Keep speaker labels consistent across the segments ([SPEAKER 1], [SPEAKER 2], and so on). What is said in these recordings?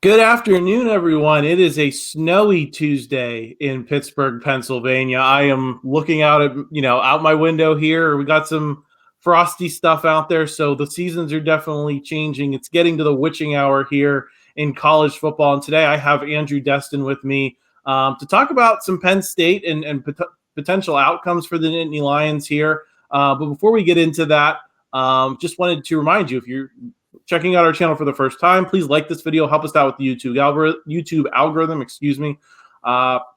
[SPEAKER 1] Good afternoon, everyone. It is a snowy Tuesday in Pittsburgh, Pennsylvania. I am looking out at, out my window here. We got some frosty stuff out there, so the seasons are definitely changing. It's getting to the witching hour here in college football. And today I have Andrew Destin with me to talk about some Penn State and potential outcomes for the Nittany Lions here. But before we get into that, just wanted to remind you, if you're checking out our channel for the first time, please like this video, help us out with the YouTube algorithm,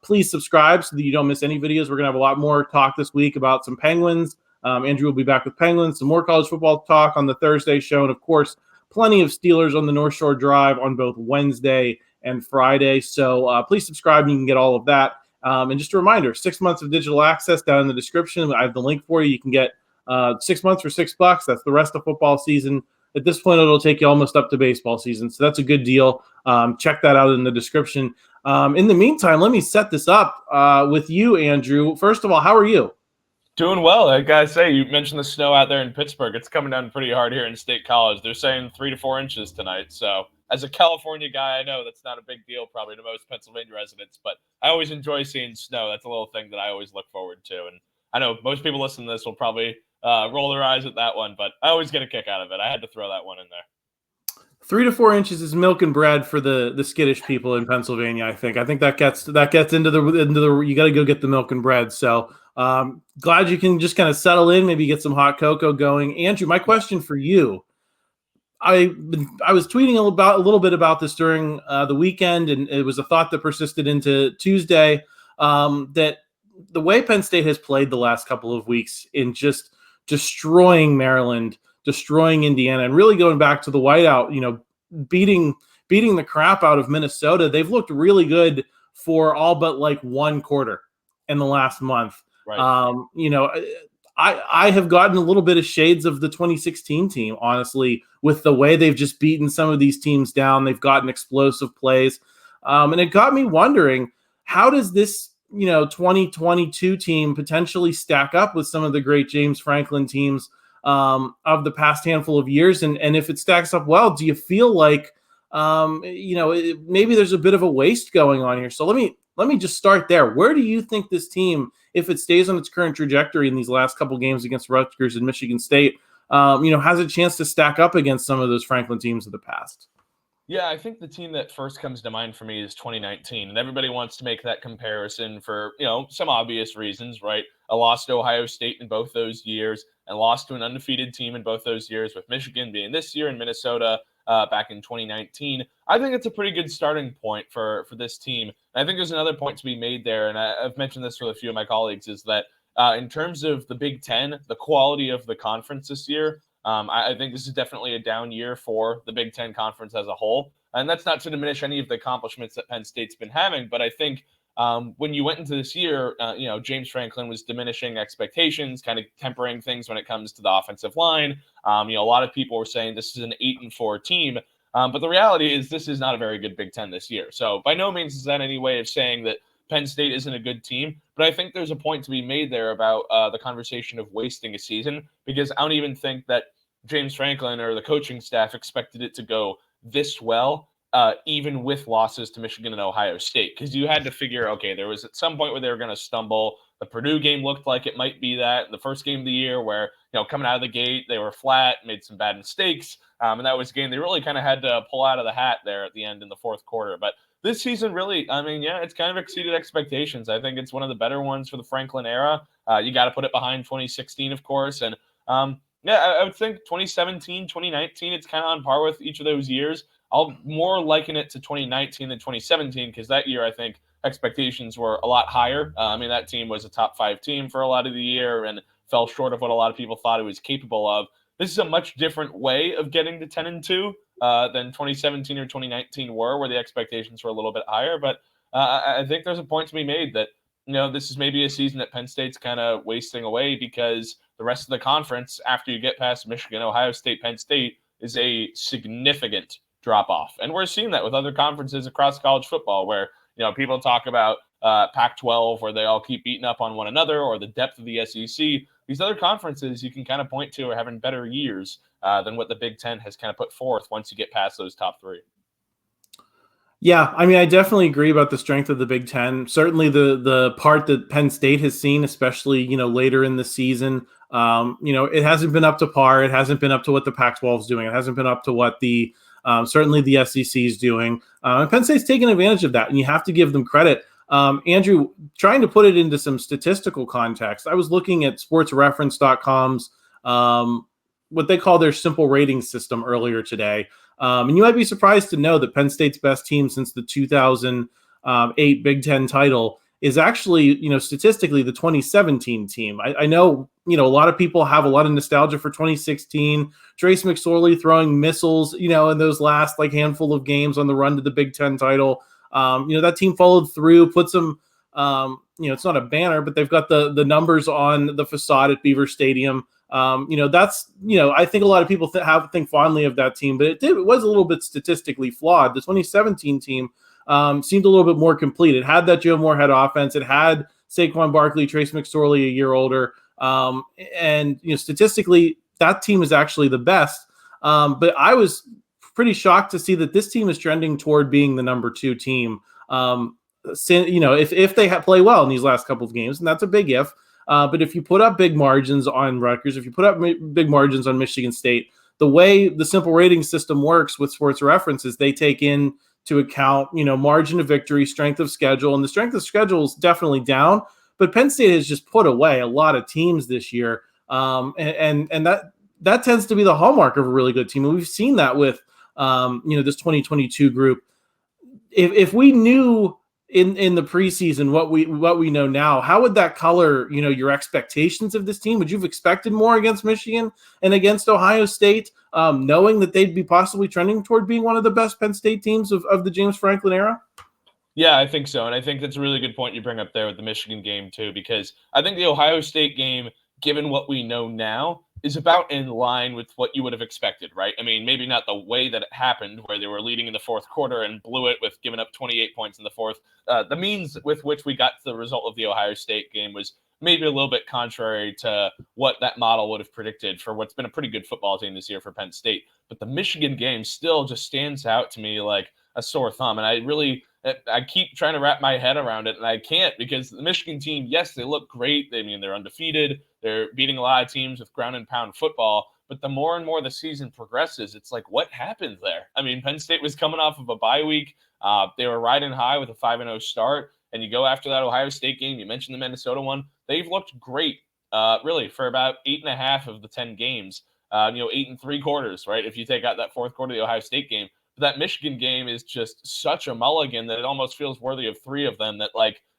[SPEAKER 1] please subscribe so that you don't miss any videos. We're going to have a lot more talk this week about some Penguins. Andrew will be back with Penguins, some more college football talk on the Thursday show, and of course, plenty of Steelers on the North Shore Drive on both Wednesday and Friday. So please subscribe and you can get all of that. And just a reminder, 6 months of digital access down in the description. I have the link for you. You can get 6 months for $6. That's the rest of football season. At this point, it'll take you almost up to baseball season. So that's a good deal. Check that out in the description. In the meantime, let me set this up with you, Andrew. First of all, how are you?
[SPEAKER 2] Doing well. I gotta say, you mentioned the snow out there in Pittsburgh. It's coming down pretty hard here in State College. They're saying 3 to 4 inches tonight. So as a California guy, I know that's not a big deal probably to most Pennsylvania residents, but I always enjoy seeing snow. That's a little thing that I always look forward to. And I know most people listening to this will probably roll their eyes at that one, but I always get a kick out of it. I had to throw that one in there.
[SPEAKER 1] 3 to 4 inches is milk and bread for the skittish people in Pennsylvania. I think that gets into the you got to go get the milk and bread. So glad you can just kind of settle in, maybe get some hot cocoa going. Andrew, my question for you. I was tweeting a little bit about this during the weekend, and it was a thought that persisted into Tuesday, that the way Penn State has played the last couple of weeks in just destroying Maryland, destroying Indiana, and really going back to the whiteout, beating the crap out of Minnesota. They've looked really good for all but like one quarter in the last month.
[SPEAKER 2] Right.
[SPEAKER 1] I have gotten a little bit of shades of the 2016 team, honestly, with the way they've just beaten some of these teams down. They've gotten explosive plays. And it got me wondering, how does this 2022 team potentially stack up with some of the great James Franklin teams of the past handful of years? And if it stacks up well, do you feel like, maybe there's a bit of a waste going on here? So let me just start there. Where do you think this team, if it stays on its current trajectory in these last couple games against Rutgers and Michigan State, has a chance to stack up against some of those Franklin teams of the past?
[SPEAKER 2] Yeah, I think the team that first comes to mind for me is 2019, and everybody wants to make that comparison for, some obvious reasons, right? A loss to Ohio State in both those years and lost to an undefeated team in both those years, with Michigan being this year and Minnesota back in 2019. I think it's a pretty good starting point for this team. And I think there's another point to be made there, and I've mentioned this with a few of my colleagues, is that in terms of the Big Ten, the quality of the conference this year, I think this is definitely a down year for the Big Ten Conference as a whole. And that's not to diminish any of the accomplishments that Penn State's been having, but I think when you went into this year, James Franklin was diminishing expectations, kind of tempering things when it comes to the offensive line. A lot of people were saying this is an 8-4 team, but the reality is this is not a very good Big Ten this year. So by no means is that any way of saying that Penn State isn't a good team, but I think there's a point to be made there about the conversation of wasting a season, because I don't even think that James Franklin or the coaching staff expected it to go this well, even with losses to Michigan and Ohio State, because you had to figure, okay, there was at some point where they were going to stumble. The Purdue game looked like it might be that. The first game of the year where, coming out of the gate, they were flat, made some bad mistakes, and that was a game they really kind of had to pull out of the hat there at the end in the fourth quarter. But this season really, it's kind of exceeded expectations. I think it's one of the better ones for the Franklin era. You got to put it behind 2016, of course, and I would think 2017, 2019, it's kind of on par with each of those years. I'll more liken it to 2019 than 2017, because that year I think expectations were a lot higher. That team was a top 5 team for a lot of the year and fell short of what a lot of people thought it was capable of. This is a much different way of getting to 10-2 than 2017 or 2019 were, where the expectations were a little bit higher. But I think there's a point to be made that, this is maybe a season that Penn State's kind of wasting away, because the rest of the conference, after you get past Michigan, Ohio State, Penn State, is a significant drop-off. And we're seeing that with other conferences across college football where, people talk about Pac-12 where they all keep beating up on one another, or the depth of the SEC. These other conferences you can kind of point to are having better years than what the Big Ten has kind of put forth once you get past those top 3.
[SPEAKER 1] Yeah, I mean, I definitely agree about the strength of the Big Ten. Certainly, the part that Penn State has seen, especially later in the season, it hasn't been up to par. It hasn't been up to what the Pac-12 is doing. It hasn't been up to what the certainly the SEC is doing. And Penn State's taken advantage of that, and you have to give them credit. Andrew, trying to put it into some statistical context, I was looking at SportsReference.com's what they call their simple rating system earlier today. And you might be surprised to know that Penn State's best team since the 2008 Big Ten title is actually, statistically the 2017 team. I know, a lot of people have a lot of nostalgia for 2016. Trace McSorley throwing missiles, in those last handful of games on the run to the Big Ten title. That team followed through, put some, it's not a banner, but they've got the numbers on the facade at Beaver Stadium. That's, I think a lot of people think fondly of that team, but it was a little bit statistically flawed. The 2017 team seemed a little bit more complete. It had that Joe Moorhead offense. It had Saquon Barkley, Trace McSorley a year older. And statistically, that team is actually the best. But I was pretty shocked to see that this team is trending toward being the number 2 team. If they play well in these last couple of games, and that's a big if. But if you put up big margins on Rutgers, if you put up big margins on Michigan State, the way the simple rating system works with Sports Reference is they take into account, margin of victory, strength of schedule, and the strength of schedule is definitely down. But Penn State has just put away a lot of teams this year, and that tends to be the hallmark of a really good team. And we've seen that with this 2022 group. If we knew in the preseason what we know now, how would that color your expectations of this team? Would you have expected more against Michigan and against Ohio State, knowing that they'd be possibly trending toward being one of the best Penn State teams of the James Franklin era?
[SPEAKER 2] Yeah, I think so. And I think that's a really good point you bring up there with the Michigan game too, because I think the Ohio State game, given what we know now, is about in line with what you would have expected, right? I mean, maybe not the way that it happened, where they were leading in the fourth quarter and blew it with giving up 28 points in the fourth. The means with which we got to the result of the Ohio State game was maybe a little bit contrary to what that model would have predicted for what's been a pretty good football team this year for Penn State. But the Michigan game still just stands out to me like a sore thumb. And I keep trying to wrap my head around it, and I can't, because the Michigan team, yes, they look great. They're undefeated. They're beating a lot of teams with ground and pound football. But the more and more the season progresses, it's like, what happened there? I mean, Penn State was coming off of a bye week. They were riding high with a 5-0 start. And you go after that Ohio State game. You mentioned the Minnesota one. They've looked great, really, for about 8.5 of the 10 games. 8 3/4, right? If you take out that fourth quarter of the Ohio State game. But that Michigan game is just such a mulligan that it almost feels worthy of 3 of them. That,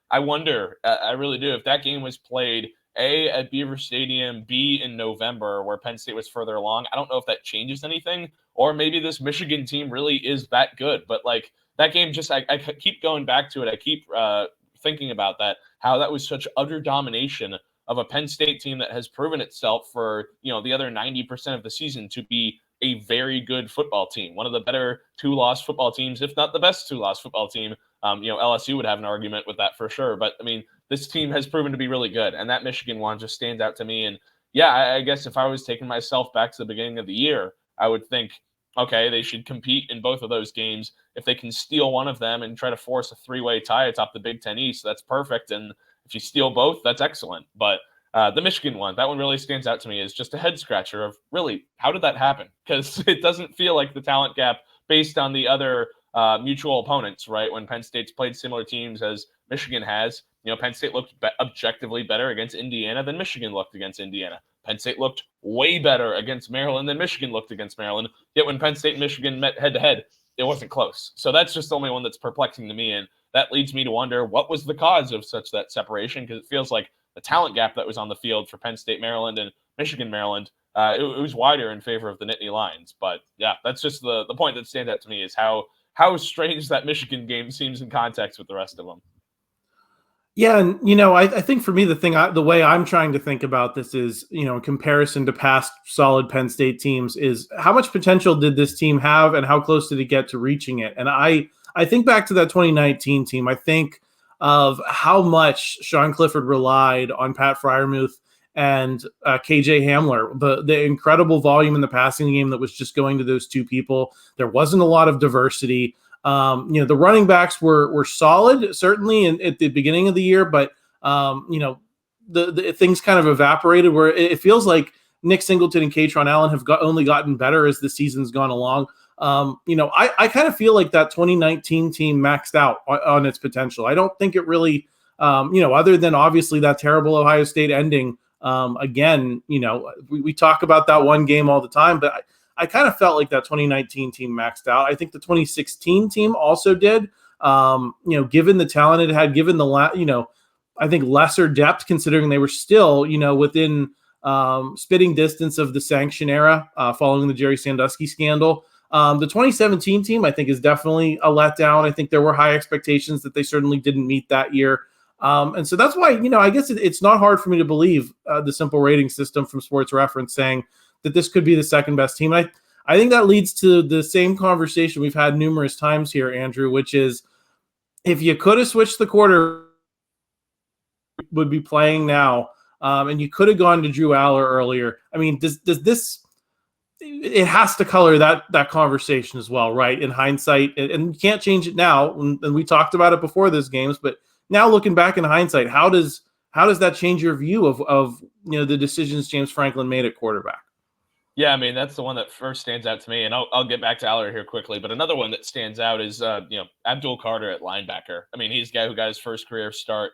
[SPEAKER 2] I wonder, I really do, if that game was played A, at Beaver Stadium, B, in November, where Penn State was further along. I don't know if that changes anything, or maybe this Michigan team really is that good. But that game, just I keep going back to it. I keep thinking about that, how that was such utter domination of a Penn State team that has proven itself for the other 90% of the season to be a very good football team, one of the better 2-loss football teams, if not the best 2-loss football team. LSU would have an argument with that for sure. But I mean, this team has proven to be really good, and that Michigan one just stands out to me. And yeah, I guess if I was taking myself back to the beginning of the year, I would think, okay, they should compete in both of those games. If they can steal one of them and try to force a 3-way tie atop the Big Ten East, that's perfect. And if you steal both, that's excellent. But the Michigan one, that one really stands out to me as just a head scratcher of, really, how did that happen? Because it doesn't feel like the talent gap based on the other mutual opponents, right? When Penn State's played similar teams as Michigan has, Penn State looked objectively better against Indiana than Michigan looked against Indiana. Penn State looked way better against Maryland than Michigan looked against Maryland. Yet when Penn State and Michigan met head-to-head, it wasn't close. So that's just the only one that's perplexing to me. And that leads me to wonder, what was the cause of such that separation? Because it feels like the talent gap that was on the field for Penn State, Maryland, and Michigan, Maryland, it was wider in favor of the Nittany Lions. But yeah, that's just the point that stands out to me, is how strange that Michigan game seems in context with the rest of them.
[SPEAKER 1] Yeah, and I think for me, the way I'm trying to think about this is, in comparison to past solid Penn State teams, is how much potential did this team have, and how close did it get to reaching it? And I think back to that 2019 team. I think of how much Sean Clifford relied on Pat Freiermuth and KJ Hamler, the incredible volume in the passing game that was just going to those two people. There wasn't a lot of diversity. The running backs were solid, certainly at the beginning of the year, but the things kind of evaporated where it feels like Nick Singleton and Katron Allen have only gotten better as the season's gone along. I kind of feel like that 2019 team maxed out on its potential. I don't think it really, other than obviously that terrible Ohio State ending. We talk about that one game all the time, but I kind of felt like that 2019 team maxed out. I think the 2016 team also did. Given the talent it had, given the I think lesser depth, considering they were still, within spitting distance of the sanction era following the Jerry Sandusky scandal. The 2017 team, I think, is definitely a letdown. I think there were high expectations that they certainly didn't meet that year. And so that's why, I guess it's not hard for me to believe the simple rating system from Sports Reference saying that this could be the second best team. I think that leads to the same conversation we've had numerous times here, Andrew, which is if you could have switched the quarter, would be playing now, and you could have gone to Drew Aller earlier. I mean, does this? It has to color that conversation as well, right? In hindsight, and you can't change it now. And we talked about it before those games, but now looking back in hindsight, how does that change your view of the decisions James Franklin made at quarterback?
[SPEAKER 2] Yeah, I mean, that's the one that first stands out to me, and I'll get back to Aller here quickly. But another one that stands out is Abdul Carter at linebacker. I mean, he's the guy who got his first career start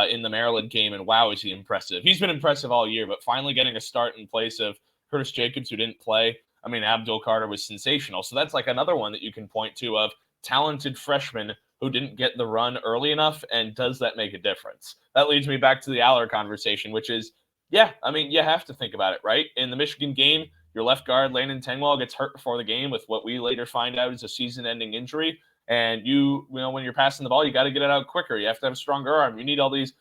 [SPEAKER 2] in the Maryland game, and wow, is he impressive. He's been impressive all year, but finally getting a start in place of Curtis Jacobs, who didn't play. I mean, Abdul Carter was sensational. So that's like another one that you can point to of talented freshmen who didn't get the run early enough, and does that make a difference? That leads me back to the Aller conversation, which is, yeah, I mean, you have to think about it, right? In the Michigan game, your left guard, Landon Tengwall, gets hurt before the game with what we later find out is a season-ending injury. And when you're passing the ball, you got to get it out quicker. You have to have a stronger arm. You need all these,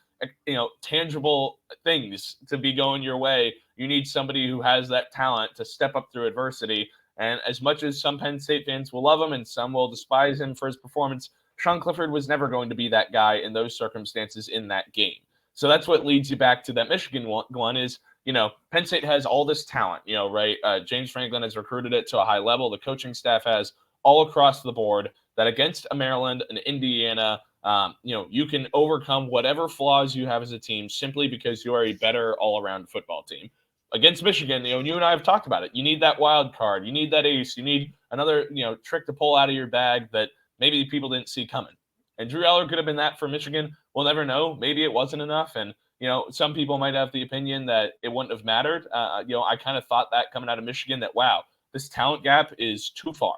[SPEAKER 2] tangible things to be going your way. You need somebody who has that talent to step up through adversity. And as much as some Penn State fans will love him and some will despise him for his performance, Sean Clifford was never going to be that guy in those circumstances in that game. So that's what leads you back to that Michigan one is, Penn State has all this talent, right? James Franklin has recruited it to a high level. The coaching staff has all across the board that against a Maryland and Indiana, you can overcome whatever flaws you have as a team simply because you are a better all-around football team. Against Michigan, you and I have talked about it. You need that wild card. You need that ace. You need another, trick to pull out of your bag that maybe people didn't see coming. And Drew Aller could have been that for Michigan. We'll never know. Maybe it wasn't enough. And, some people might have the opinion that it wouldn't have mattered. I kind of thought that coming out of Michigan that, wow, this talent gap is too far.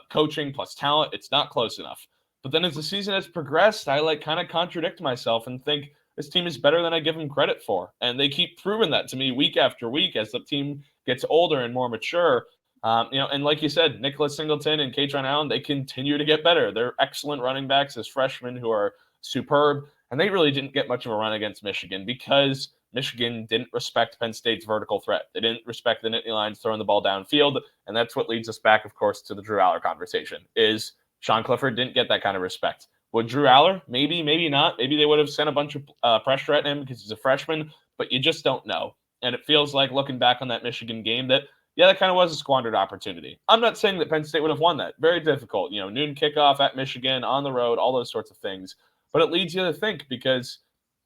[SPEAKER 2] Coaching plus talent, it's not close enough. But then as the season has progressed, I kind of contradict myself and think this team is better than I give them credit for. And they keep proving that to me week after week as the team gets older and more mature. And like you said, Nicholas Singleton and Katron Allen, they continue to get better. They're excellent running backs as freshmen who are superb. And they really didn't get much of a run against Michigan because Michigan didn't respect Penn State's vertical threat. They didn't respect the Nittany Lions throwing the ball downfield. And that's what leads us back, of course, to the Drew Aller conversation, is Sean Clifford didn't get that kind of respect. Would Drew Aller? Maybe, maybe not. Maybe they would have sent a bunch of pressure at him because he's a freshman, but you just don't know. And it feels like looking back on that Michigan game that, yeah, that kind of was a squandered opportunity. I'm not saying that Penn State would have won that. Very difficult. Noon kickoff at Michigan, on the road, all those sorts of things. But it leads you to think because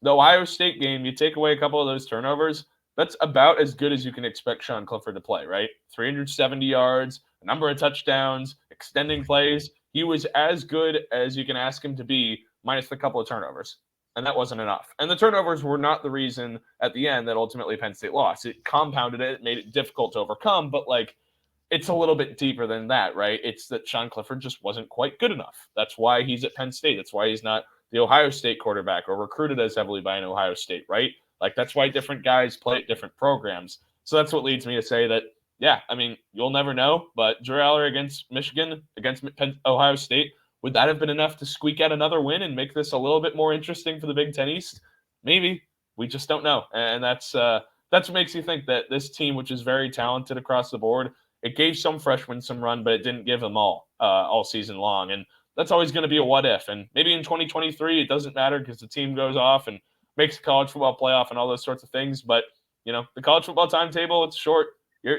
[SPEAKER 2] the Ohio State game, you take away a couple of those turnovers, that's about as good as you can expect Sean Clifford to play, right? 370 yards, a number of touchdowns, extending plays. He was as good as you can ask him to be, minus the couple of turnovers. And that wasn't enough. And the turnovers were not the reason at the end that ultimately Penn State lost. It compounded it, made it difficult to overcome, but it's a little bit deeper than that, right? It's that Sean Clifford just wasn't quite good enough. That's why he's at Penn State. That's why he's not the Ohio State quarterback or recruited as heavily by an Ohio State, right? That's why different guys play at different programs. So that's what leads me to say that, yeah, I mean, you'll never know, but Drew Aller against Michigan, against Ohio State, would that have been enough to squeak out another win and make this a little bit more interesting for the Big Ten East? Maybe. We just don't know. And that's what makes you think that this team, which is very talented across the board, it gave some freshmen some run, but it didn't give them all season long. And that's always going to be a what if. And maybe in 2023, it doesn't matter because the team goes off and makes the college football playoff and all those sorts of things. But, the college football timetable, it's short. Your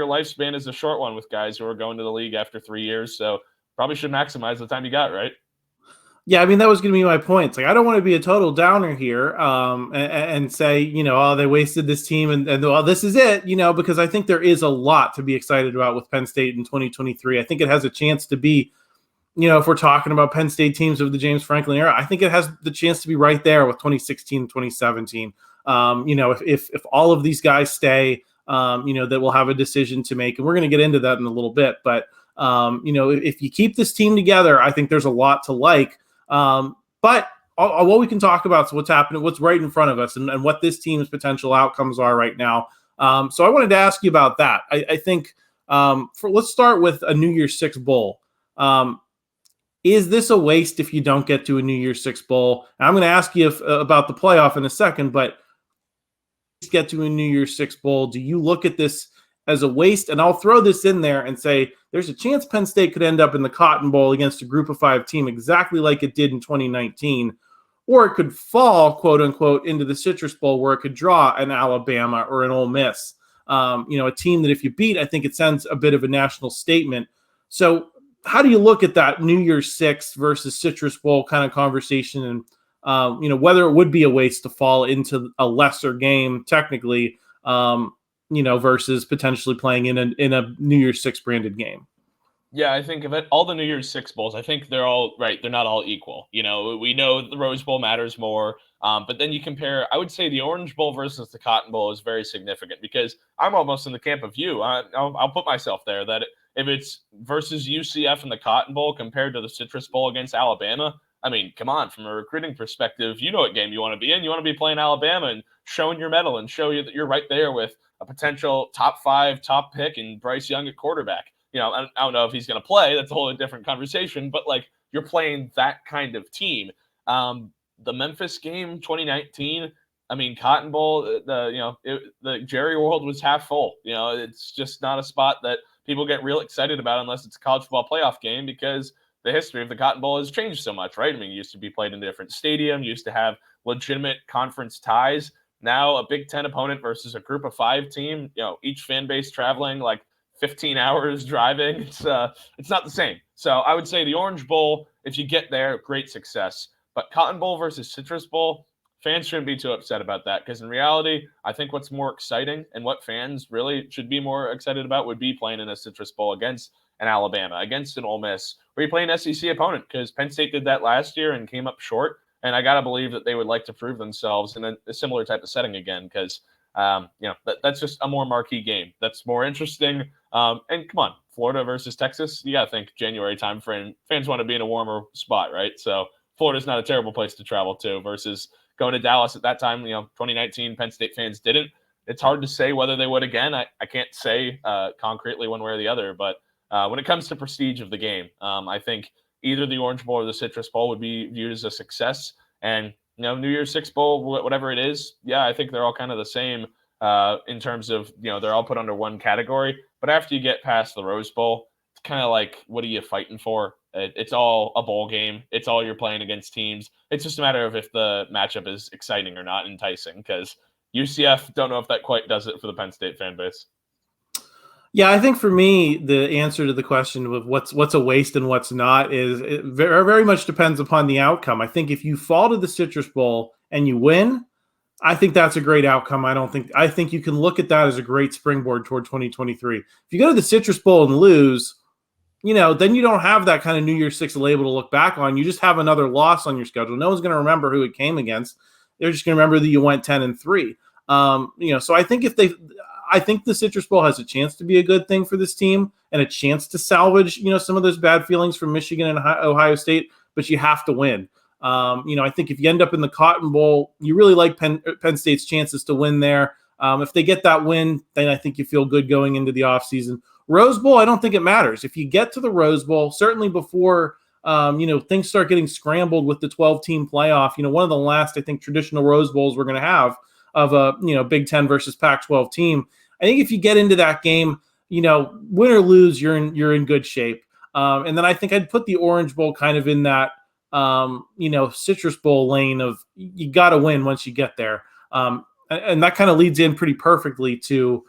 [SPEAKER 2] lifespan is a short one with guys who are going to the league after 3 years. So probably should maximize the time you got, right?
[SPEAKER 1] Yeah, I mean, that was going to be my point. It's like, I don't want to be a total downer here and say, oh, they wasted this team and well, this is it, because I think there is a lot to be excited about with Penn State in 2023. I think it has a chance to be, if we're talking about Penn State teams of the James Franklin era, I think it has the chance to be right there with 2016, 2017. If all of these guys stay, that we'll have a decision to make. And we're going to get into that in a little bit. But, if you keep this team together, I think there's a lot to like. But what we can talk about is what's happening, what's right in front of us, and what this team's potential outcomes are right now. So I wanted to ask you about that. I think let's start with a New Year's Six bowl. Is this a waste if you don't get to a New Year's Six bowl? And I'm going to ask you about the playoff in a second, but get to a New Year's Six bowl. Do you look at this as a waste? And I'll throw this in there and say there's a chance Penn State could end up in the Cotton Bowl against a Group of Five team exactly like it did in 2019, or it could fall, quote unquote, into the Citrus Bowl where it could draw an Alabama or an Ole Miss, a team that if you beat, I think it sends a bit of a national statement. So how do you look at that New Year's Six versus Citrus Bowl kind of conversation, and whether it would be a waste to fall into a lesser game technically, versus potentially playing in a New Year's Six branded game?
[SPEAKER 2] Yeah, I think of it, all the New Year's Six bowls, I think they're all right. They're not all equal. We know the Rose Bowl matters more, but then you compare, I would say the Orange Bowl versus the Cotton Bowl is very significant because I'm almost in the camp of you. I'll put myself there that if it's versus UCF in the Cotton Bowl compared to the Citrus Bowl against Alabama, I mean, come on, from a recruiting perspective, you know what game you want to be in. You want to be playing Alabama and showing your mettle and show you that you're right there with a potential top 5, top pick and Bryce Young at quarterback. I don't know if he's going to play. That's a whole different conversation. But, you're playing that kind of team. The Memphis game, 2019, I mean, Cotton Bowl, the Jerry World was half full. It's just not a spot that people get real excited about unless it's a college football playoff game because the history of the Cotton Bowl has changed so much, right? I mean, it used to be played in a different stadium, used to have legitimate conference ties. Now a Big Ten opponent versus a Group of Five team, each fan base traveling 15 hours driving. It's not the same. So I would say the Orange Bowl, if you get there, great success. But Cotton Bowl versus Citrus Bowl, fans shouldn't be too upset about that because in reality, I think what's more exciting and what fans really should be more excited about would be playing in a Citrus Bowl against an Alabama, against an Ole Miss, where you play an SEC opponent because Penn State did that last year and came up short. And I got to believe that they would like to prove themselves in a similar type of setting again because, that's just a more marquee game. That's more interesting. And come on, Florida versus Texas, you got to think January time frame. Fans want to be in a warmer spot, right? So Florida's not a terrible place to travel to versus going to Dallas at that time. 2019 Penn State fans didn't. It's hard to say whether they would again. I can't say concretely one way or the other. But when it comes to prestige of the game, I think either the Orange Bowl or the Citrus Bowl would be viewed as a success. And New Year's Six Bowl, whatever it is, yeah, I think they're all kind of the same in terms of, they're all put under one category. But after you get past the Rose Bowl, it's kind of like, what are you fighting for? It's all a bowl game. It's all you're playing against teams. It's just a matter of if the matchup is exciting or not, enticing, because UCF, don't know if that quite does it for the Penn State fan base.
[SPEAKER 1] Yeah, I think for me, the answer to the question of what's a waste and what's not is it very, very much depends upon the outcome. I think if you fall to the Citrus Bowl and you win, I think that's a great outcome. I think you can look at that as a great springboard toward 2023. If you go to the Citrus Bowl and lose, then you don't have that kind of New Year's Six label to look back on. You just have another loss on your schedule. No one's going to remember who it came against. They're just going to remember that you went 10-3. So I think the Citrus Bowl has a chance to be a good thing for this team and a chance to salvage, some of those bad feelings from Michigan and Ohio State, but you have to win. I think if you end up in the Cotton Bowl, you really like Penn State's chances to win there. If they get that win, then I think you feel good going into the offseason. Rose Bowl, I don't think it matters. If you get to the Rose Bowl, certainly before, things start getting scrambled with the 12-team playoff, one of the last, I think, traditional Rose Bowls we're going to have of a, Big Ten versus Pac-12 team. I think if you get into that game, win or lose, you're in good shape. And then I think I'd put the Orange Bowl kind of in that, Citrus Bowl lane of you got to win once you get there. And that kind of leads in pretty perfectly to,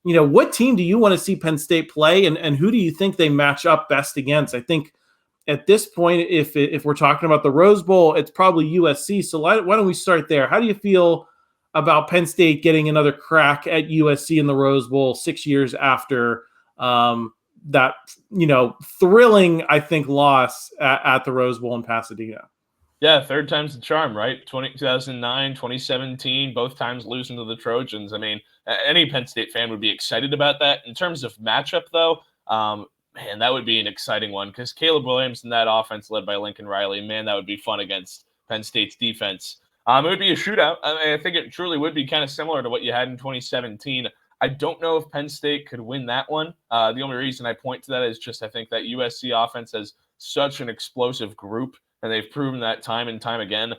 [SPEAKER 1] what team do you want to see Penn State play and who do you think they match up best against? I think, at this point, if we're talking about the Rose Bowl, it's probably USC. So why don't we start there? How do you feel about Penn State getting another crack at USC in the Rose Bowl 6 years after that, thrilling, I think, loss at the Rose Bowl in Pasadena?
[SPEAKER 2] Yeah, third time's the charm, right? 2009, 2017, both times losing to the Trojans. I mean, any Penn State fan would be excited about that. In terms of matchup, though, man, that would be an exciting one because Caleb Williams and that offense led by Lincoln Riley, man, that would be fun against Penn State's defense. It would be a shootout. I think it truly would be kind of similar to what you had in 2017. I don't know if Penn State could win that one. The only reason I point to that is just I think that USC offense has such an explosive group, and they've proven that time and time again.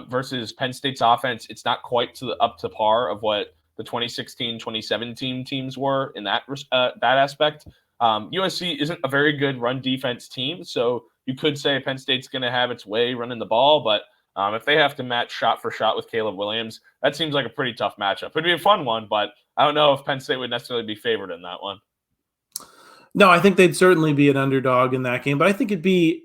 [SPEAKER 2] Versus Penn State's offense, it's not quite up to par of what the 2016, 2017 teams were in that aspect. USC isn't a very good run defense team, so you could say Penn State's going to have its way running the ball, but if they have to match shot for shot with Caleb Williams, that seems like a pretty tough matchup. It'd be a fun one, but I don't know if Penn State would necessarily be favored in that one.
[SPEAKER 1] No, I think they'd certainly be an underdog in that game, but I think it'd be,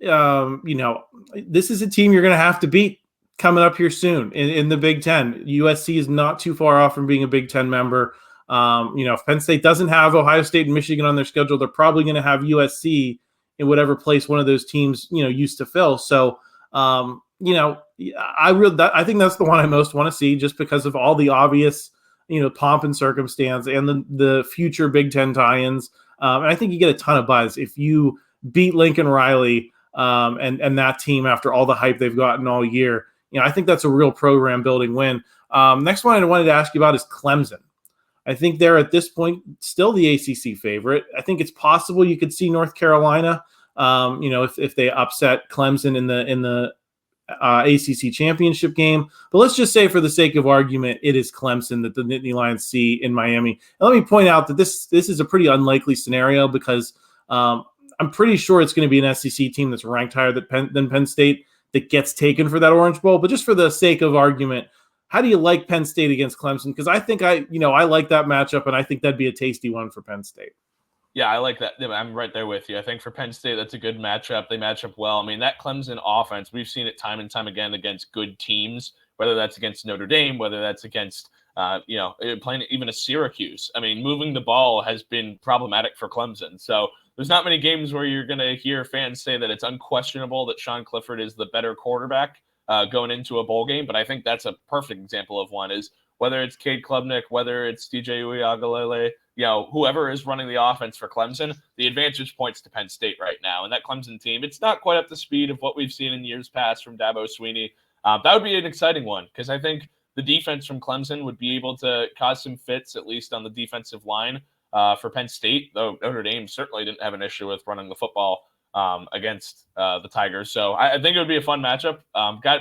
[SPEAKER 1] this is a team you're going to have to beat coming up here soon in the Big Ten. USC is not too far off from being a Big Ten member. If Penn State doesn't have Ohio State and Michigan on their schedule, they're probably going to have USC in whatever place one of those teams, used to fill. So, I think that's the one I most want to see just because of all the obvious, pomp and circumstance and the future Big Ten tie-ins. And I think you get a ton of buzz if you beat Lincoln Riley and that team after all the hype they've gotten all year. I think that's a real program building win. Next one I wanted to ask you about is Clemson. I think they're at this point still the ACC favorite. I think it's possible you could see North Carolina, if they upset Clemson in the ACC championship game. But let's just say for the sake of argument, it is Clemson that the Nittany Lions see in Miami. And let me point out that this is a pretty unlikely scenario because I'm pretty sure it's going to be an SEC team that's ranked higher than Penn State that gets taken for that Orange Bowl. But just for the sake of argument, how do you like Penn State against Clemson? Because I think I like that matchup, and I think that'd be a tasty one for Penn State.
[SPEAKER 2] Yeah, I like that. I'm right there with you. I think for Penn State, that's a good matchup. They match up well. I mean, that Clemson offense, we've seen it time and time again against good teams, whether that's against Notre Dame, whether that's against, playing even a Syracuse. I mean, moving the ball has been problematic for Clemson. So there's not many games where you're going to hear fans say that it's unquestionable that Sean Clifford is the better quarterback going into a bowl game. But I think that's a perfect example of one is whether it's Cade Klubnik, whether it's DJ Uiagalelei, whoever is running the offense for Clemson, the advantage points to Penn State right now. And that Clemson team, it's not quite up to speed of what we've seen in years past from Dabo Swinney. That would be an exciting one because I think the defense from Clemson would be able to cause some fits, at least on the defensive line for Penn State, though Notre Dame certainly didn't have an issue with running the football against the Tigers. So I think it would be a fun matchup.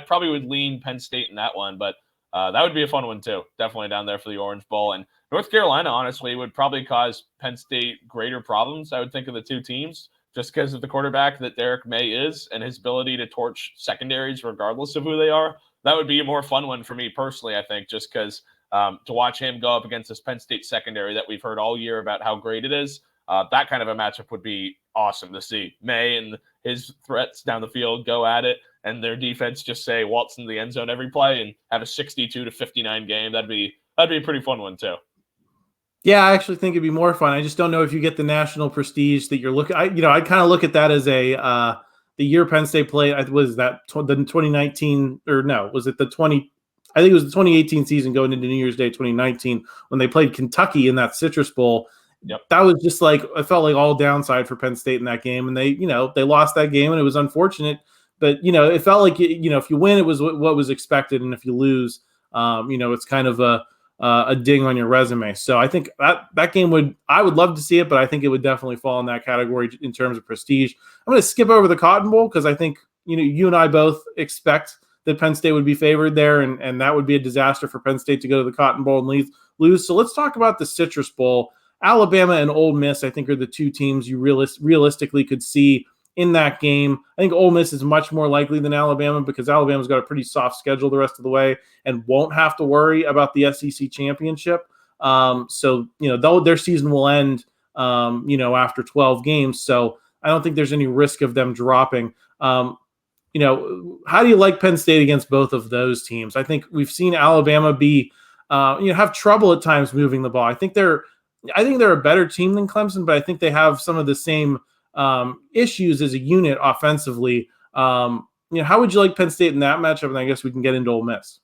[SPEAKER 2] Probably would lean Penn State in that one, but that would be a fun one too. Definitely down there for the Orange Bowl. And North Carolina, honestly, would probably cause Penn State greater problems, I would think, of the two teams, just because of the quarterback that Derek May is and his ability to torch secondaries regardless of who they are. That would be a more fun one for me personally, I think, just because to watch him go up against this Penn State secondary that we've heard all year about how great it is, that kind of a matchup would be awesome to see. May and his threats down the field go at it, and their defense just say waltz into the end zone every play and have a 62-59 game. That'd be a pretty fun one too.
[SPEAKER 1] Yeah, I actually think it'd be more fun. I just don't know if you get the national prestige that you're looking. I kind of look at that as the year Penn State played. Was that the 2019 or no? Was it the 20? I think it was the 2018 season going into New Year's Day 2019 when they played Kentucky in that Citrus Bowl.
[SPEAKER 2] Yep.
[SPEAKER 1] That was just like it felt like all downside for Penn State in that game, and they lost that game, and it was unfortunate. But it felt like if you win, it was what was expected, and if you lose, it's kind of a ding on your resume. So I think that game I would love to see it, but I think it would definitely fall in that category in terms of prestige. I'm going to skip over the Cotton Bowl because I think you and I both expect that Penn State would be favored there, and that would be a disaster for Penn State to go to the Cotton Bowl and lose. So let's talk about the Citrus Bowl. Alabama and Ole Miss, I think, are the two teams you realistically could see in that game. I think Ole Miss is much more likely than Alabama because Alabama's got a pretty soft schedule the rest of the way and won't have to worry about the SEC championship. So their season will end, after 12 games. So I don't think there's any risk of them dropping. How do you like Penn State against both of those teams? I think we've seen Alabama be, have trouble at times moving the ball. I think they're a better team than Clemson, but I think they have some of the same issues as a unit offensively. How would you like Penn State in that matchup? And I guess we can get into Ole Miss.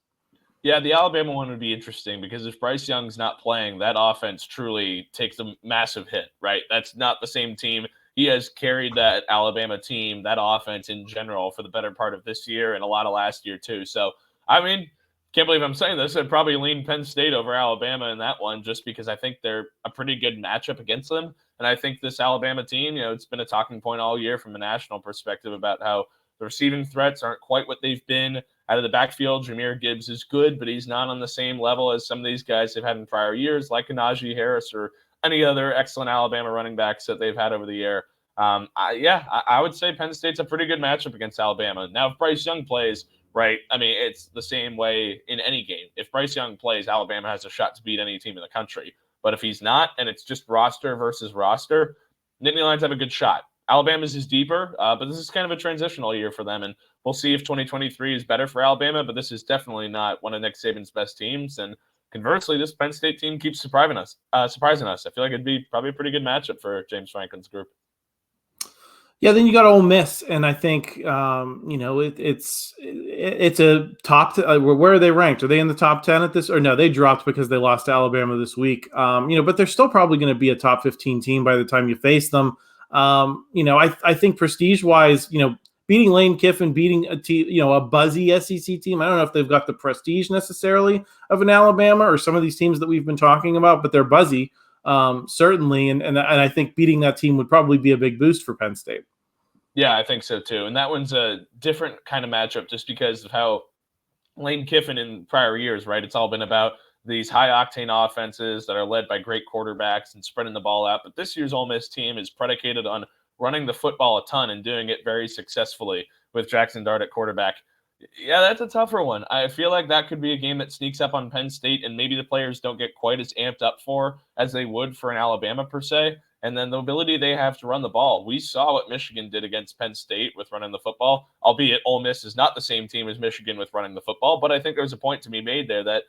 [SPEAKER 2] Yeah, the Alabama one would be interesting because if Bryce Young's not playing, that offense truly takes a massive hit, right? That's not the same team. He has carried that Alabama team, that offense in general, for the better part of this year and a lot of last year too. So, I mean, can't believe I'm saying this. I'd probably lean Penn State over Alabama in that one just because I think they're a pretty good matchup against them. And I think this Alabama team, it's been a talking point all year from a national perspective about how the receiving threats aren't quite what they've been. Out of the backfield, Jahmyr Gibbs is good, but he's not on the same level as some of these guys they've had in prior years, like Najee Harris or any other excellent Alabama running backs that they've had over the year. I would say Penn State's a pretty good matchup against Alabama. Now, if Bryce Young plays, right, I mean, it's the same way in any game. If Bryce Young plays, Alabama has a shot to beat any team in the country. But if he's not, and it's just roster versus roster, Nittany Lions have a good shot. Alabama's is deeper, but this is kind of a transitional year for them, and we'll see if 2023 is better for Alabama, but this is definitely not one of Nick Saban's best teams, and conversely, this Penn State team keeps surprising us. I feel like it'd be probably a pretty good matchup for James Franklin's group.
[SPEAKER 1] Yeah, then you got Ole Miss, and I think it's a top. Where are they ranked? Are they in the top 10 at this? Or no, they dropped because they lost to Alabama this week. But they're still probably going to be a top 15 team by the time you face them. I think prestige-wise, beating Lane Kiffin, beating a buzzy SEC team. I don't know if they've got the prestige necessarily of an Alabama or some of these teams that we've been talking about, but they're buzzy, certainly. And I think beating that team would probably be a big boost for Penn State.
[SPEAKER 2] Yeah, I think so too. And that one's a different kind of matchup just because of how Lane Kiffin in prior years, right? It's all been about these high-octane offenses that are led by great quarterbacks and spreading the ball out. But this year's Ole Miss team is predicated on running the football a ton and doing it very successfully with Jackson Dart at quarterback. Yeah, that's a tougher one. I feel like that could be a game that sneaks up on Penn State, and maybe the players don't get quite as amped up for as they would for an Alabama per se. And then the ability they have to run the ball. We saw what Michigan did against Penn State with running the football, albeit Ole Miss is not the same team as Michigan with running the football. But I think there's a point to be made there that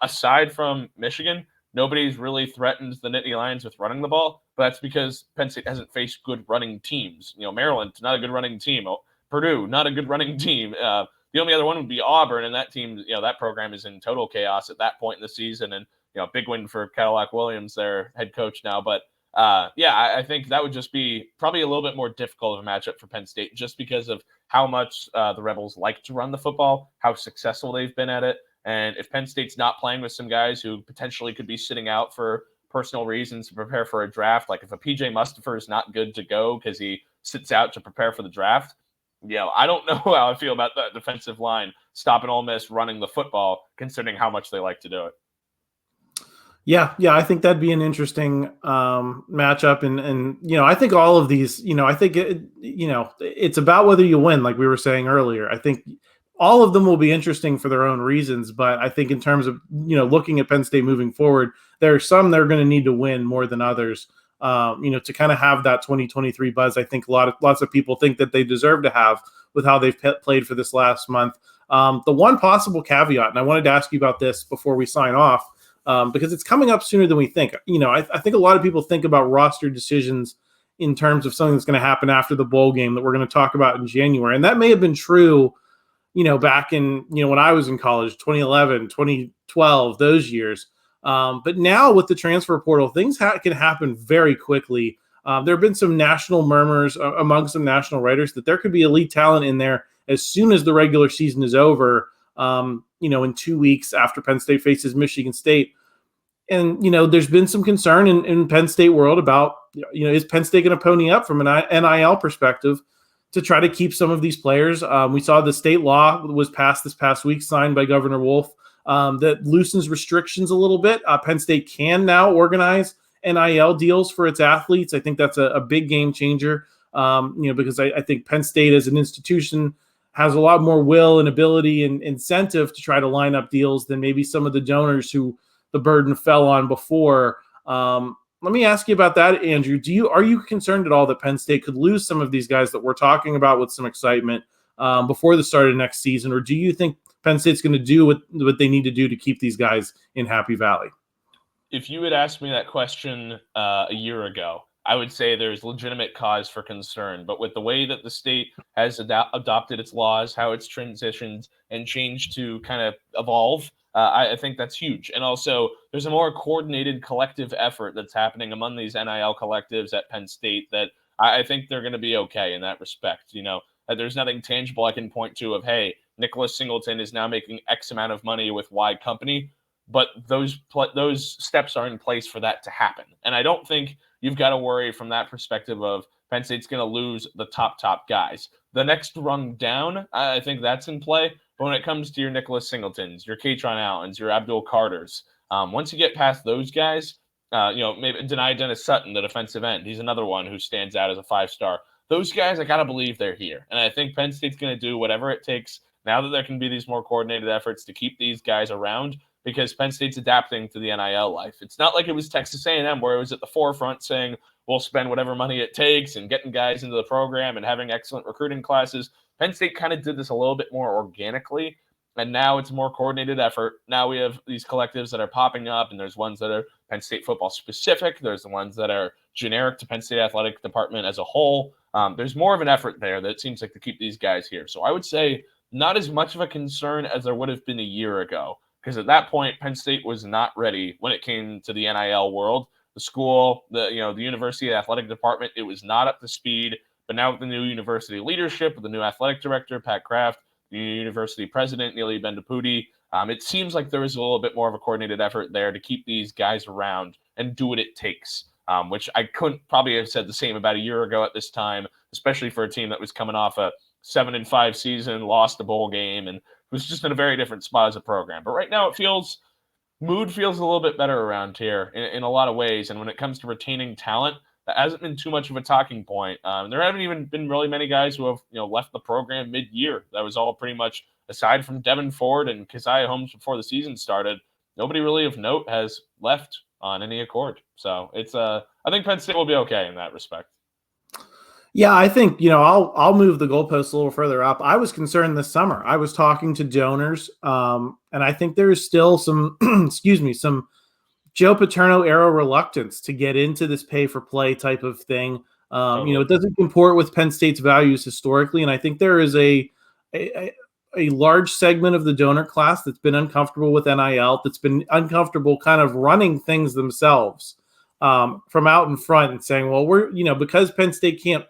[SPEAKER 2] aside from Michigan, nobody's really threatened the Nittany Lions with running the ball. But that's because Penn State hasn't faced good running teams. Maryland, not a good running team. Purdue, not a good running team. The only other one would be Auburn, and that team, that program is in total chaos at that point in the season. And, big win for Cadillac Williams, their head coach now. But I think that would just be probably a little bit more difficult of a matchup for Penn State just because of how much the Rebels like to run the football, how successful they've been at it. And if Penn State's not playing with some guys who potentially could be sitting out for personal reasons to prepare for a draft, like if a PJ Mustipher is not good to go because he sits out to prepare for the draft, I don't know how I feel about that defensive line stopping Ole Miss running the football, considering how much they like to do it.
[SPEAKER 1] Yeah, I think that'd be an interesting matchup, and I think all of these, I think it's about whether you win, like we were saying earlier. I think all of them will be interesting for their own reasons, but I think in terms of looking at Penn State moving forward, there are some they're going to need to win more than others. To kind of have that 2023 buzz. I think lots of people think that they deserve to have with how they've played for this last month. The one possible caveat, and I wanted to ask you about this before we sign off. Because it's coming up sooner than we think. I think a lot of people think about roster decisions in terms of something that's going to happen after the bowl game that we're going to talk about in January. And that may have been true, back in, when I was in college, 2011, 2012, those years. But now with the transfer portal, things can happen very quickly. There have been some national murmurs among some national writers that there could be elite talent in there as soon as the regular season is over, in 2 weeks after Penn State faces Michigan State. And, there's been some concern in Penn State world about, is Penn State going to pony up from an NIL perspective to try to keep some of these players? We saw the state law was passed this past week, signed by Governor Wolf, that loosens restrictions a little bit. Penn State can now organize NIL deals for its athletes. I think that's a big game changer, because I think Penn State as an institution has a lot more will and ability and incentive to try to line up deals than maybe some of the donors who the burden fell on before. let me ask you about that, Andrew. Are you concerned at all that Penn State could lose some of these guys that we're talking about with some excitement before the start of next season, or do you think Penn State's going to do what they need to do to keep these guys in Happy Valley?
[SPEAKER 2] If you had asked me that question a year ago, I would say there's legitimate cause for concern. But with the way that the state has adopted its laws, how it's transitioned and changed to kind of evolve, I think that's huge. And also, there's a more coordinated collective effort that's happening among these NIL collectives at Penn State that I think they're going to be okay in that respect. There's nothing tangible I can point to of, hey, Nicholas Singleton is now making X amount of money with Y company, but those steps are in place for that to happen. And I don't think you've got to worry from that perspective of Penn State's going to lose the top guys. The next rung down, I think that's in play. But when it comes to your Nicholas Singletons, your Katron Allens, your Abdul Carters, once you get past those guys, maybe deny Dennis Sutton, the defensive end. He's another one who stands out as a 5-star. Those guys, I got to believe they're here. And I think Penn State's going to do whatever it takes now that there can be these more coordinated efforts to keep these guys around, because Penn State's adapting to the NIL life. It's not like it was Texas A&M where it was at the forefront saying, we'll spend whatever money it takes and getting guys into the program and having excellent recruiting classes. Penn State kind of did this a little bit more organically, and now it's a more coordinated effort. Now we have these collectives that are popping up, and there's ones that are Penn State football specific. There's the ones that are generic to Penn State athletic department as a whole. There's more of an effort there that seems like to keep these guys here. So I would say not as much of a concern as there would have been a year ago, because at that point, Penn State was not ready when it came to the NIL world. The school, the university athletic department, it was not up to speed. But now with the new university leadership, with the new athletic director, Pat Kraft, the university president, Neely Bendapudi, it seems like there is a little bit more of a coordinated effort there to keep these guys around and do what it takes, which I couldn't probably have said the same about a year ago at this time, especially for a team that was coming off a 7-5 season, lost a bowl game, and was just in a very different spot as a program. But right now mood feels a little bit better around here in a lot of ways. And when it comes to retaining talent, that hasn't been too much of a talking point. There haven't even been really many guys who have left the program mid-year. That was all pretty much, aside from Devin Ford and Keziah Holmes before the season started, nobody really of note has left on any accord. So I think Penn State will be okay in that respect.
[SPEAKER 1] Yeah, I think, I'll move the goalposts a little further up. I was concerned this summer. I was talking to donors, and I think there is still some, some Joe Paterno era reluctance to get into this pay for play type of thing. It doesn't comport with Penn State's values historically, and I think there is a large segment of the donor class that's been uncomfortable with NIL, that's been uncomfortable kind of running things themselves from out in front and saying, well, we're because Penn State can't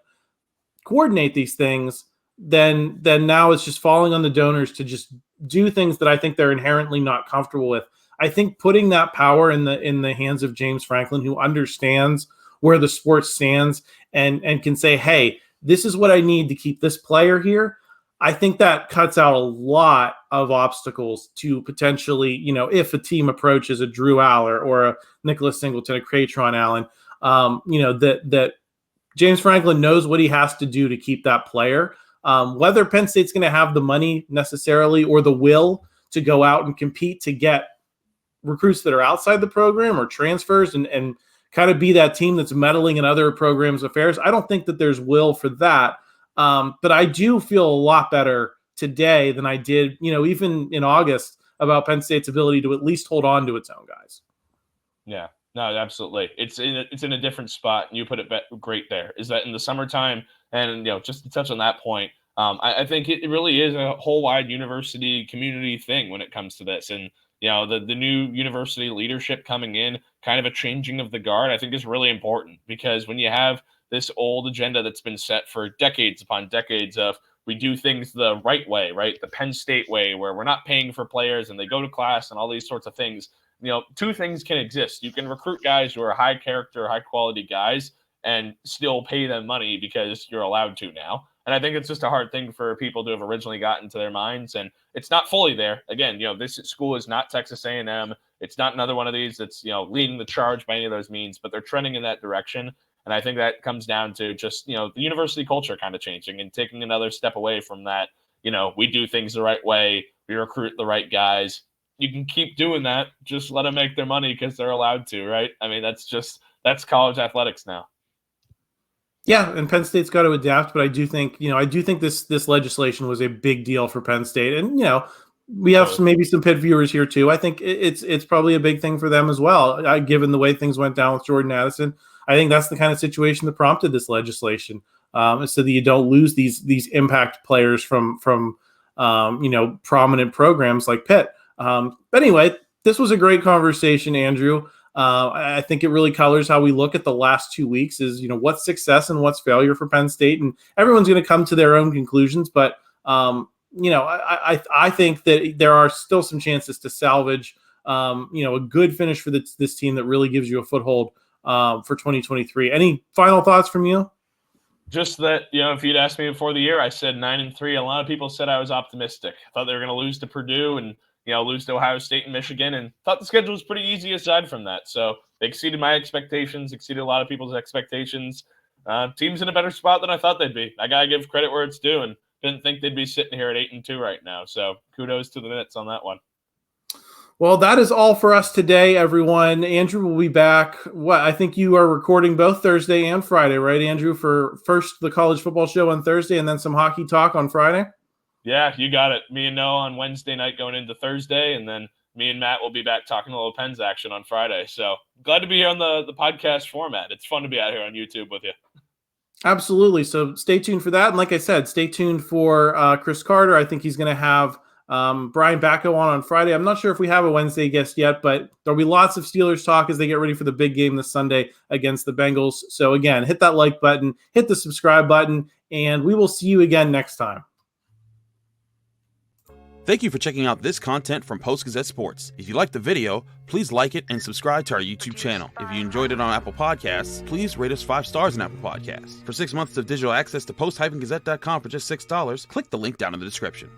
[SPEAKER 1] coordinate these things, then now it's just falling on the donors to just do things that I think they're inherently not comfortable with. I think putting that power in the hands of James Franklin, who understands where the sport stands and can say, hey, this is what I need to keep this player here. I think that cuts out a lot of obstacles to potentially, if a team approaches a Drew Aller or a Nicholas Singleton, a Katron Allen, that James Franklin knows what he has to do to keep that player. Whether Penn State's going to have the money necessarily or the will to go out and compete to get recruits that are outside the program or transfers and kind of be that team that's meddling in other programs' affairs, I don't think that there's will for that. But I do feel a lot better today than I did, even in August, about Penn State's ability to at least hold on to its own guys.
[SPEAKER 2] Yeah. No, absolutely. It's in a different spot. And you put it great there. Is that in the summertime, and just to touch on that point, I think it really is a whole wide university community thing when it comes to this. And the new university leadership coming in, kind of a changing of the guard, I think is really important, because when you have this old agenda that's been set for decades upon decades of we do things the right way, right, the Penn State way, where we're not paying for players and they go to class and all these sorts of things. Two things can exist. You can recruit guys who are high character, high quality guys and still pay them money because you're allowed to now. And I think it's just a hard thing for people to have originally gotten to their minds. And it's not fully there. Again, this school is not Texas A&M. It's not another one of these that's, leading the charge by any of those means, but they're trending in that direction. And I think that comes down to just, the university culture kind of changing and taking another step away from that. We do things the right way. We recruit the right guys. you can keep doing that. Just let them make their money because they're allowed to, right? I mean, that's college athletics now.
[SPEAKER 1] Yeah, and Penn State's got to adapt, but I do think this legislation was a big deal for Penn State, and we have maybe some Pitt viewers here too. I think it's probably a big thing for them as well, given the way things went down with Jordan Addison. I think that's the kind of situation that prompted this legislation, so that you don't lose these impact players from prominent programs like Pitt. But anyway, this was a great conversation, Andrew. I think it really colors how we look at the last 2 weeks is, what's success and what's failure for Penn State. And everyone's going to come to their own conclusions. But, I think that there are still some chances to salvage, a good finish for this team that really gives you a foothold for 2023. Any final thoughts from you?
[SPEAKER 2] Just that, if you'd asked me before the year, I said 9-3. A lot of people said I was optimistic. I thought they were going to lose to Purdue and lose to Ohio State and Michigan, and thought the schedule was pretty easy aside from that. So they exceeded my expectations, exceeded a lot of people's expectations. Team's in a better spot than I thought they'd be. I got to give credit where it's due, and didn't think they'd be sitting here at 8-2 right now. So kudos to the Nits on that one.
[SPEAKER 1] Well, that is all for us today, everyone. Andrew will be back. I think you are recording both Thursday and Friday, right, Andrew? For first the college football show on Thursday and then some hockey talk on Friday?
[SPEAKER 2] Yeah, you got it. Me and Noah on Wednesday night going into Thursday, and then me and Matt will be back talking a little Pens action on Friday. So glad to be here on the podcast format. It's fun to be out here on YouTube with you.
[SPEAKER 1] Absolutely. So stay tuned for that. And like I said, stay tuned for Chris Carter. I think he's going to have Brian Bacco on Friday. I'm not sure if we have a Wednesday guest yet, but there'll be lots of Steelers talk as they get ready for the big game this Sunday against the Bengals. So again, hit that like button, hit the subscribe button, and we will see you again next time.
[SPEAKER 3] Thank you for checking out this content from Post-Gazette Sports. If you liked the video, please like it and subscribe to our YouTube channel. If you enjoyed it on Apple Podcasts, please rate us 5 stars on Apple Podcasts. For 6 months of digital access to post-gazette.com for just $6, click the link down in the description.